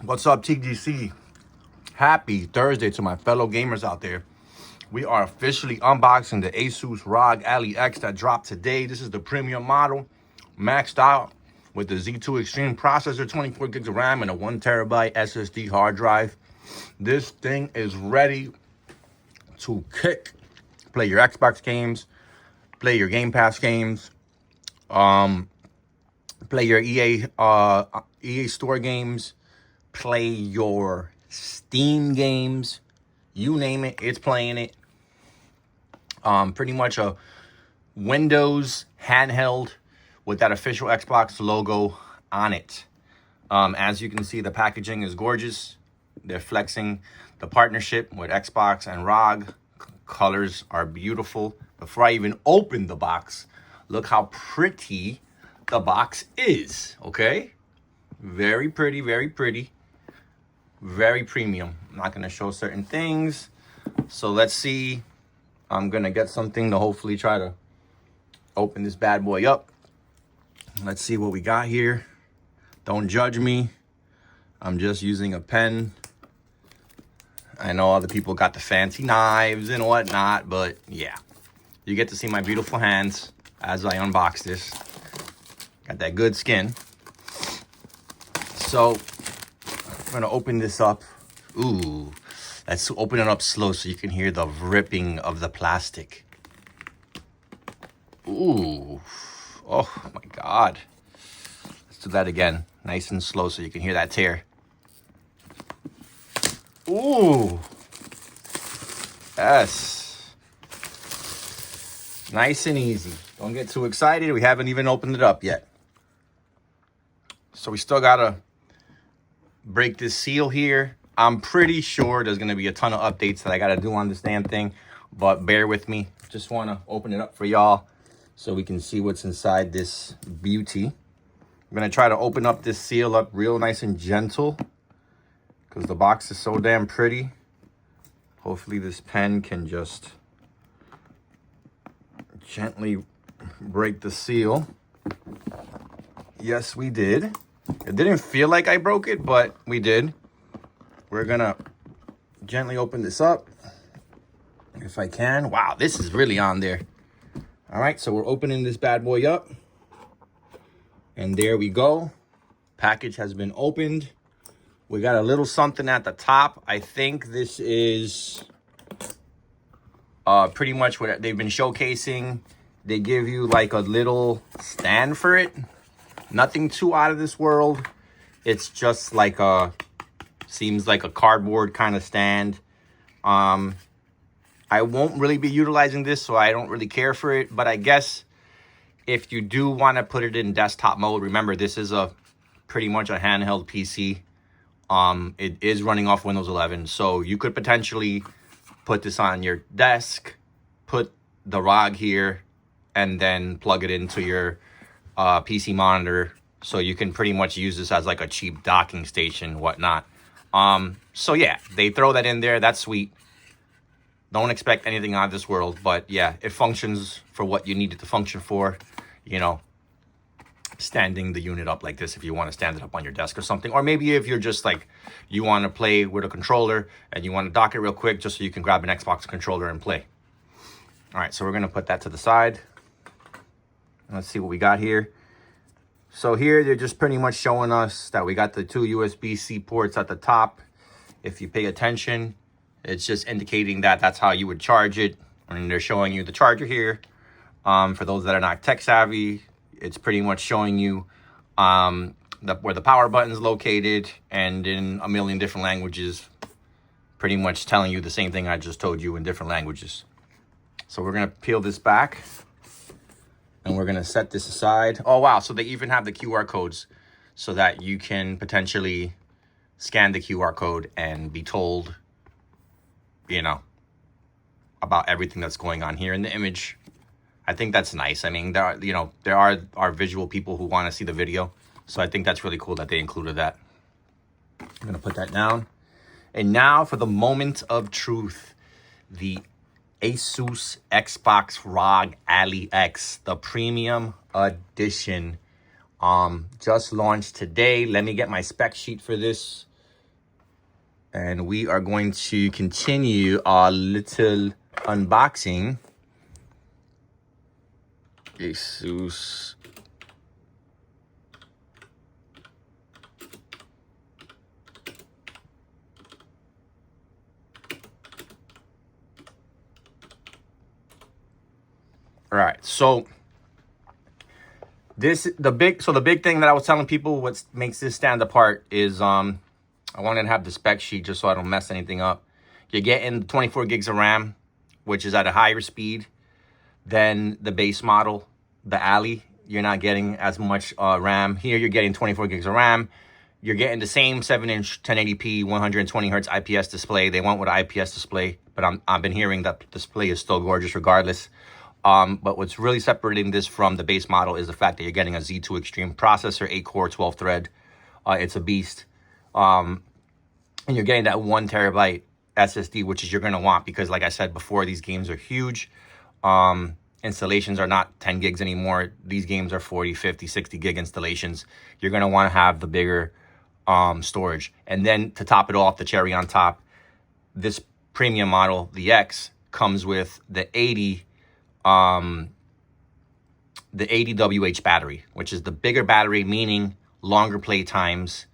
What's up, TGC? Happy Thursday to my fellow gamers out there. We are officially unboxing the Asus ROG Ally X that dropped today. This is the premium model, maxed out with the Z2 Extreme processor, 24 gigs of RAM, and a 1 terabyte SSD hard drive. This thing is ready to kick. Play your Xbox games, play your Game Pass games, play your EA Store games, play your Steam games, you name it, it's playing it. Pretty much a Windows handheld with that official Xbox logo on it. As you can see, the packaging is gorgeous. They're flexing the partnership with Xbox and ROG. Colors are beautiful. Before I even open the box, look how pretty the box is, okay? Very pretty, very pretty. Very premium. I'm not going to show certain things. So let's see. I'm going to get something to hopefully try to open this bad boy up. Let's see what we got here. Don't judge me. I'm just using a pen. I know other people got the fancy knives and whatnot, but yeah. You get to see my beautiful hands as I unbox this. Got that good skin. So I'm gonna open this up. Ooh, let's open it up slow so you can hear the ripping of the plastic. Ooh, oh my God. Let's do that again, nice and slow so you can hear that tear. Ooh, yes. Nice and easy. Don't get too excited. We haven't even opened it up yet. So we still gotta break this seal here. I'm pretty sure there's gonna be a ton of updates that I gotta do on this damn thing, but bear with me. Just wanna open it up for y'all so we can see what's inside this beauty. I'm gonna try to open up this seal up real nice and gentle because the box is so damn pretty. Hopefully this pen can just gently break the seal. Yes, we did. It didn't feel like I broke it, but we did. We're gonna gently open this up if I can. Wow, this is really on there. All right, so we're opening this bad boy up. And there we go. Package has been opened. We got a little something at the top. I think this is pretty much what they've been showcasing. They give you like a little stand for it. Nothing too out of this world. It's just like seems like a cardboard kind of stand. I won't really be utilizing this, so I don't really care for it. But I guess if you do want to put it in desktop mode, remember this is pretty much a handheld PC. It is running off Windows 11, so you could potentially put this on your desk, put the ROG here, and then plug it into your PC monitor, so you can pretty much use this as like a cheap docking station, whatnot. So yeah, they throw that in there. That's sweet. Don't expect anything out of this world, but yeah, it functions for what you need it to function for. You know, standing the unit up like this if you want to stand it up on your desk or something. Or maybe if you're just like, you want to play with a controller and you want to dock it real quick just so you can grab an Xbox controller and play. All right, so we're going to put that to the side. Let's see what we got here. So here they're just pretty much showing us that we got the two USB-C ports at the top. If you pay attention, it's just indicating that that's how you would charge it. And they're showing you the charger here. For those that are not tech savvy, it's pretty much showing you where the power button is located, and in a million different languages, pretty much telling you the same thing I just told you in different languages. So we're going to peel this back. And we're going to set this aside. Oh, wow. So they even have the QR codes so that you can potentially scan the QR code and be told, you know, about everything that's going on here in the image. I think that's nice. I mean, there are visual people who want to see the video. So I think that's really cool that they included that. I'm going to put that down. And now for the moment of truth. The Asus Xbox ROG Ally X, the premium edition, just launched today. Let me get my spec sheet for this And we are going to continue our little unboxing. Asus. All right, so the big thing that I was telling people what makes this stand apart is I wanted to have the spec sheet just so I don't mess anything up. You're getting 24 gigs of RAM, which is at a higher speed than the base model, the Alley. You're not getting as much RAM. Here you're getting 24 gigs of RAM. You're getting the same 7-inch 1080p 120 hertz IPS display. They went with an IPS display, but I've been hearing that the display is still gorgeous regardless. But what's really separating this from the base model is the fact that you're getting a Z2 Extreme processor, 8-core, 12-thread. It's a beast. And you're getting that 1 terabyte SSD, which is you're going to want because, like I said before, these games are huge. Installations are not 10 gigs anymore. These games are 40, 50, 60 gig installations. You're going to want to have the bigger storage. And then to top it off, the cherry on top, this premium model, the X, comes with the 80 WH battery, which is the bigger battery, meaning longer play times.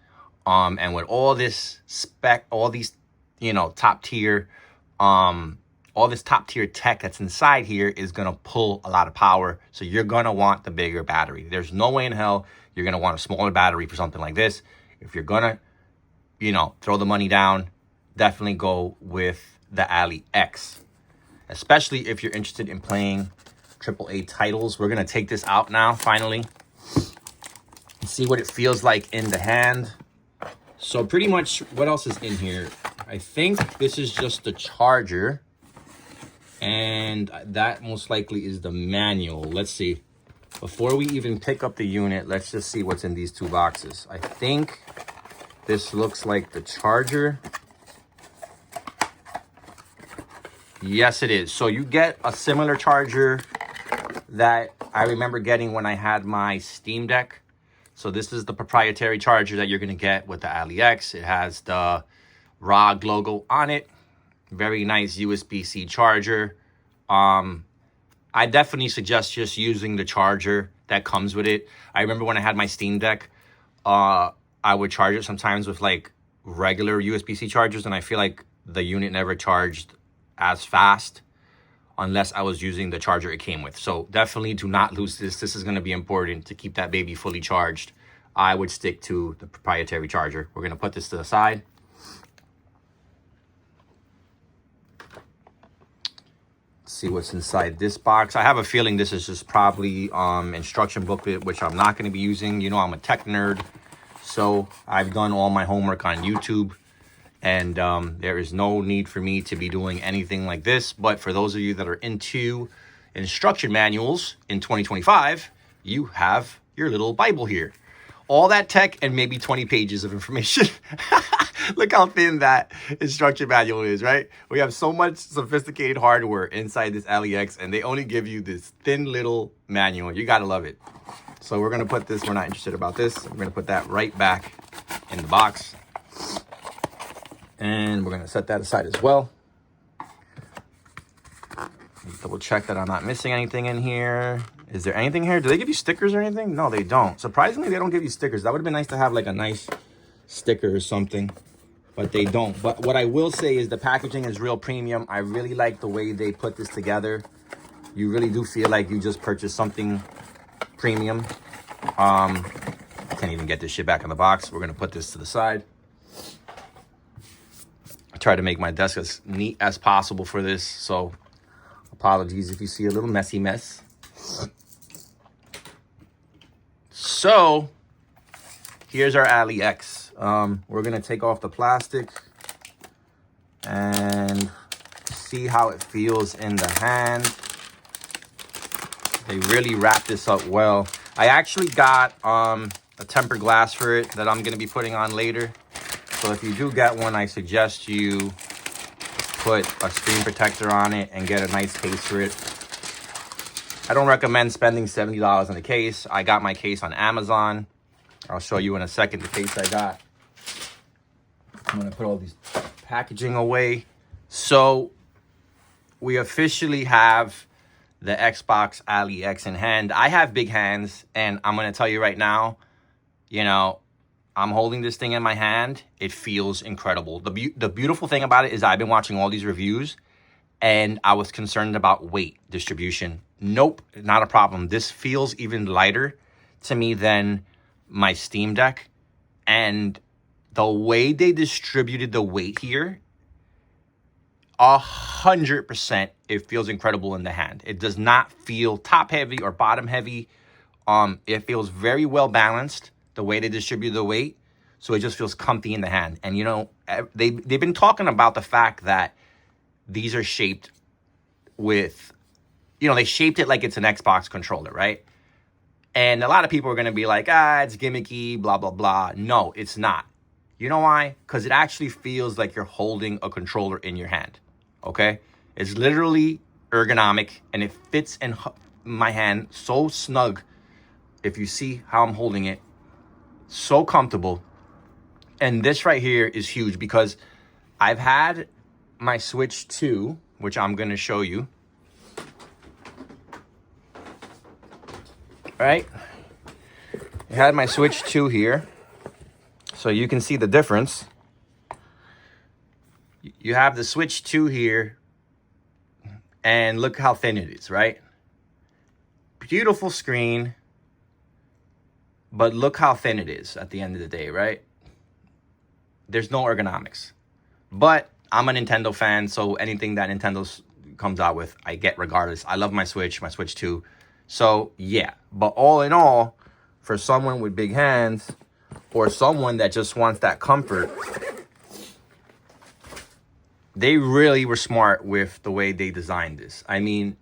And with all this spec, all these, top tier, all this top tier tech that's inside here is going to pull a lot of power. So you're going to want the bigger battery. There's no way in hell you're going to want a smaller battery for something like this. If you're going to, throw the money down, definitely go with the Alley X. Especially if you're interested in playing AAA titles. We're going to take this out now, finally, and see what it feels like in the hand. So pretty much what else is in here? I think this is just the charger. And that most likely is the manual. Let's see. Before we even pick up the unit, let's just see what's in these two boxes. I think this looks like the charger. Yes, it is. So you get a similar charger that I remember getting when I had my Steam Deck. So this is the proprietary charger that you're going to get with the Alley X. It has the ROG logo on it. Very nice USB-C charger. I definitely suggest just using the charger that comes with it. I remember when I had my Steam Deck, I would charge it sometimes with like regular USB-C chargers, and I feel like the unit never charged as fast unless I was using the charger it came with. So definitely do not lose this. This is going to be important to keep that baby fully charged. I would stick to the proprietary charger. We're going to put this to the side. Let's see what's inside this box. I have a feeling this is just probably instruction booklet, which I'm not going to be using. I'm a tech nerd, so I've done all my homework on YouTube. And there is no need for me to be doing anything like this. But for those of you that are into instruction manuals in 2025, you have your little Bible here. All that tech and maybe 20 pages of information. Look how thin that instruction manual is, right? We have so much sophisticated hardware inside this Alley X, and they only give you this thin little manual. You got to love it. So we're going to put this, we're not interested about this. We're going to put that right back in the box. And we're going to set that aside as well. Double check that I'm not missing anything in here. Is there anything here? Do they give you stickers or anything? No, they don't. Surprisingly, they don't give you stickers. That would have been nice to have like a nice sticker or something, but they don't. But what I will say is the packaging is real premium. I really like the way they put this together. You really do feel like you just purchased something premium. I can't even get this shit back in the box. We're going to put this to the side. Try to make my desk as neat as possible for this, so apologies if you see a little messy mess. So here's our Alley X. We're gonna take off the plastic and see how it feels in the hand. They really wrap this up well. I actually got a tempered glass for it that I'm gonna be putting on later. So if you do get one, I suggest you put a screen protector on it and get a nice case for it. I don't recommend spending $70 on a case. I got my case on Amazon. I'll show you in a second the case I got. I'm gonna put all these packaging away. So we officially have the Xbox Ali X in hand. I have big hands, and I'm going to tell you right now, you know, I'm holding this thing in my hand. It feels incredible. The beautiful thing about it is I've been watching all these reviews, and I was concerned about weight distribution. Nope, not a problem. This feels even lighter to me than my Steam Deck. And the way they distributed the weight here, 100%, it feels incredible in the hand. It does not feel top heavy or bottom heavy. It feels very well balanced the way they distribute the weight. So it just feels comfy in the hand. And, you know, they've been talking about the fact that these are shaped with, you know, they shaped it like it's an Xbox controller, right? And a lot of people are going to be like, it's gimmicky, blah, blah, blah. No, it's not. You know why? Because it actually feels like you're holding a controller in your hand, okay? It's literally ergonomic, and it fits in my hand so snug. If you see how I'm holding it, so comfortable. And this right here is huge because I've had my Switch 2, which I'm going to show you. Right? I had my Switch 2 here, so you can see the difference. You have the Switch 2 here, and look how thin it is, right? Beautiful screen, but look how thin it is at the end of the day, right? There's no ergonomics. But I'm a Nintendo fan, so anything that Nintendo comes out with, I get regardless. I love my Switch 2. So, yeah. But all in all, for someone with big hands or someone that just wants that comfort, they really were smart with the way they designed this. I mean,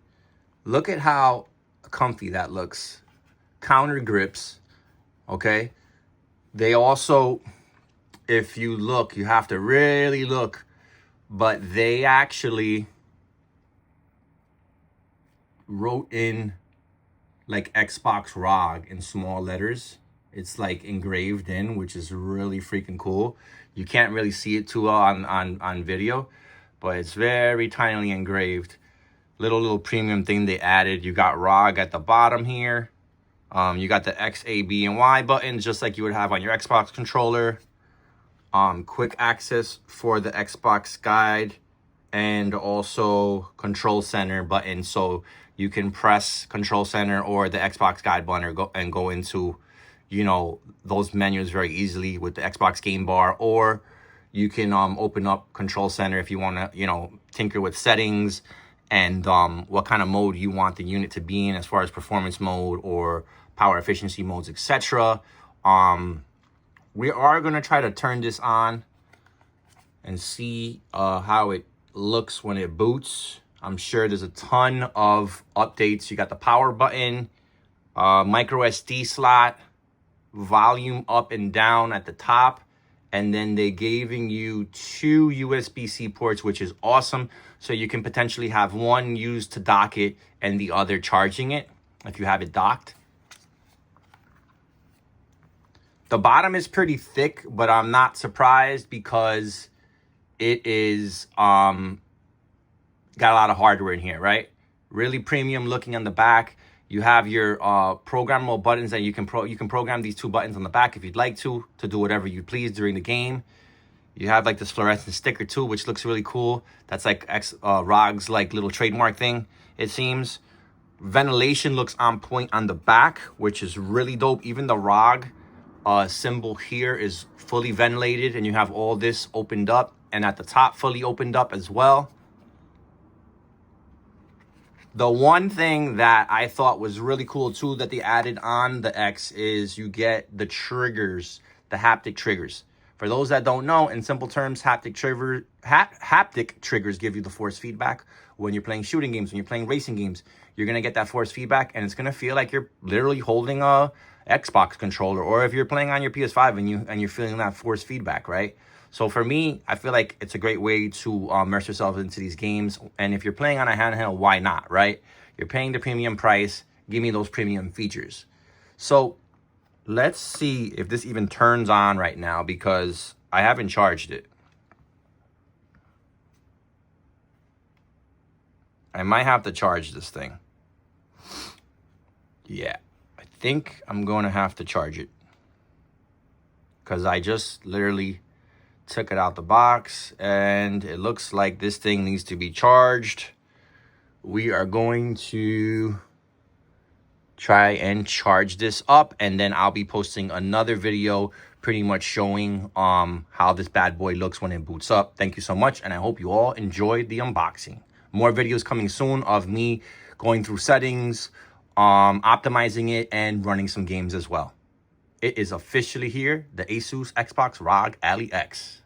look at how comfy that looks. Counter grips, okay? They also, if you look, you have to really look, but they actually wrote in like Xbox ROG in small letters. It's like engraved in, which is really freaking cool. You can't really see it too well on video, but it's very tinily engraved. Little premium thing they added. You got ROG at the bottom here. You got the X, A, B, and Y buttons, just like you would have on your Xbox controller. Quick access for the Xbox guide, and also control center button, so you can press control center or the Xbox guide button and go into, you know, those menus very easily with the Xbox game bar, or you can open up control center if you want to, you know, tinker with settings and what kind of mode you want the unit to be in as far as performance mode or power efficiency modes, etc. We are going to try to turn this on and see how it looks when it boots. I'm sure there's a ton of updates. You got the power button, micro SD slot, volume up and down at the top, and then they're giving you 2 USB-C ports, which is awesome. So you can potentially have one used to dock it and the other charging it if you have it docked. The bottom is pretty thick, but I'm not surprised because it is got a lot of hardware in here, right? Really premium looking on the back. You have your programmable buttons that you can program these 2 buttons on the back if you'd like to do whatever you please during the game. You have like this fluorescent sticker too, which looks really cool. That's like ROG's like little trademark thing, it seems. Ventilation looks on point on the back, which is really dope. Even the ROG symbol here is fully ventilated, and you have all this opened up, and at the top fully opened up as well. The one thing that I thought was really cool too that they added on the X is you get the triggers, the haptic triggers. For those that don't know, in simple terms, haptic triggers give you the force feedback when you're playing shooting games, when you're playing racing games. You're going to get that force feedback, and it's going to feel like you're literally holding a Xbox controller, or if you're playing on your PS5 and you're feeling that force feedback, right? So for me, I feel like it's a great way to immerse yourself into these games. And if you're playing on a handheld, why not, right? You're paying the premium price. Give me those premium features. So let's see if this even turns on right now, because I haven't charged it. I might have to charge this thing. Yeah, I think I'm going to have to charge it. Because I just literally took it out the box and it looks like this thing needs to be charged. We are going to try and charge this up, and then I'll be posting another video pretty much showing how this bad boy looks when it boots up. Thank you so much, and I hope you all enjoyed the unboxing. More videos coming soon of me going through settings, optimizing it, and running some games as well. It is officially here, the Asus Xbox ROG Ally X.